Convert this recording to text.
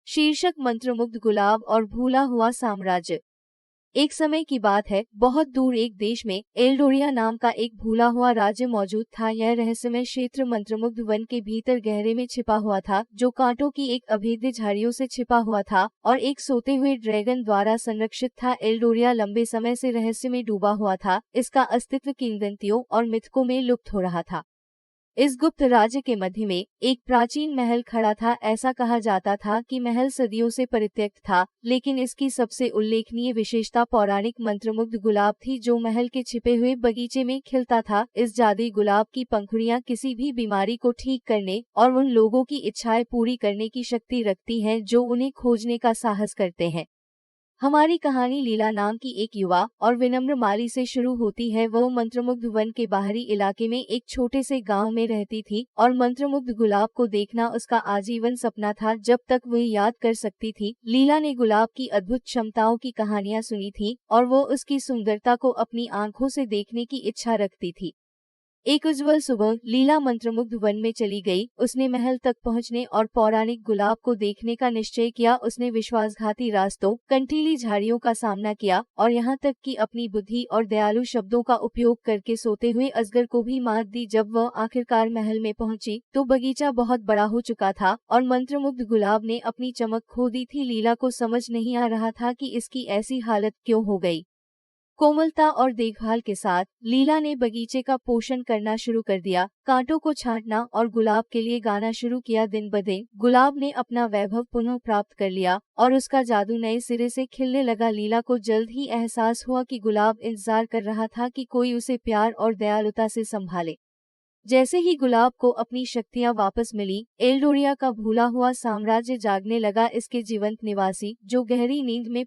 शीर्षक मंत्रमुग्ध गुलाब और भूला हुआ साम्राज्य। एक समय की बात है, बहुत दूर एक देश में एल्डोरिया नाम का एक भूला हुआ राज्य मौजूद था। यह रहस्यमय क्षेत्र मंत्रमुग्ध वन के भीतर गहरे में छिपा हुआ था, जो कांटों की एक अभेद्य झाड़ियों से छिपा हुआ था और एक सोते हुए ड्रैगन द्वारा संरक्षित था। एल्डोरिया लंबे समय से रहस्य में डूबा हुआ था, इसका अस्तित्व किंवदंतियों और मिथकों में लुप्त हो रहा था। इस गुप्त राज्य के मध्य में एक प्राचीन महल खड़ा था। ऐसा कहा जाता था कि महल सदियों से परित्यक्त था, लेकिन इसकी सबसे उल्लेखनीय विशेषता पौराणिक मंत्रमुग्ध गुलाब थी, जो महल के छिपे हुए बगीचे में खिलता था। इस जादुई गुलाब की पंखुड़ियां किसी भी बीमारी को ठीक करने और उन लोगों की इच्छाएं पूरी करने की शक्ति रखती हैं जो उन्हें खोजने का साहस करते हैं। हमारी कहानी लीला नाम की एक युवा और विनम्र माली से शुरू होती है। वह मंत्रमुग्ध वन के बाहरी इलाके में एक छोटे से गांव में रहती थी और मंत्रमुग्ध गुलाब को देखना उसका आजीवन सपना था। जब तक वह याद कर सकती थी, लीला ने गुलाब की अद्भुत क्षमताओं की कहानियां सुनी थी और वो उसकी सुंदरता को अपनी आंखों से देखने की इच्छा रखती थी। एक उज्जवल सुबह लीला मंत्रमुग्ध वन में चली गई। उसने महल तक पहुंचने और पौराणिक गुलाब को देखने का निश्चय किया। उसने विश्वासघाती रास्तों, कंटीली झाड़ियों का सामना किया और यहाँ तक कि अपनी बुद्धि और दयालु शब्दों का उपयोग करके सोते हुए अजगर को भी मात दी। जब वह आखिरकार महल में पहुंची तो बगीचा बहुत बड़ा हो चुका था और मंत्रमुग्ध गुलाब ने अपनी चमक खो दी थी। लीला को समझ नहीं आ रहा था कि इसकी ऐसी हालत क्यों हो गई। कोमलता और देखभाल के साथ लीला ने बगीचे का पोषण करना शुरू कर दिया, कांटों को छांटना और गुलाब के लिए गाना शुरू किया। दिन ब दिन गुलाब ने अपना वैभव पुनः प्राप्त कर लिया और उसका जादू नए सिरे से खिलने लगा। लीला को जल्द ही एहसास हुआ कि गुलाब इंतजार कर रहा था कि कोई उसे प्यार और दयालुता से संभाले। जैसे ही गुलाब को अपनी शक्तियां वापस मिली, एल्डोरिया का भूला हुआ साम्राज्य जागने लगा। इसके जीवंत निवासी, जो गहरी नींद में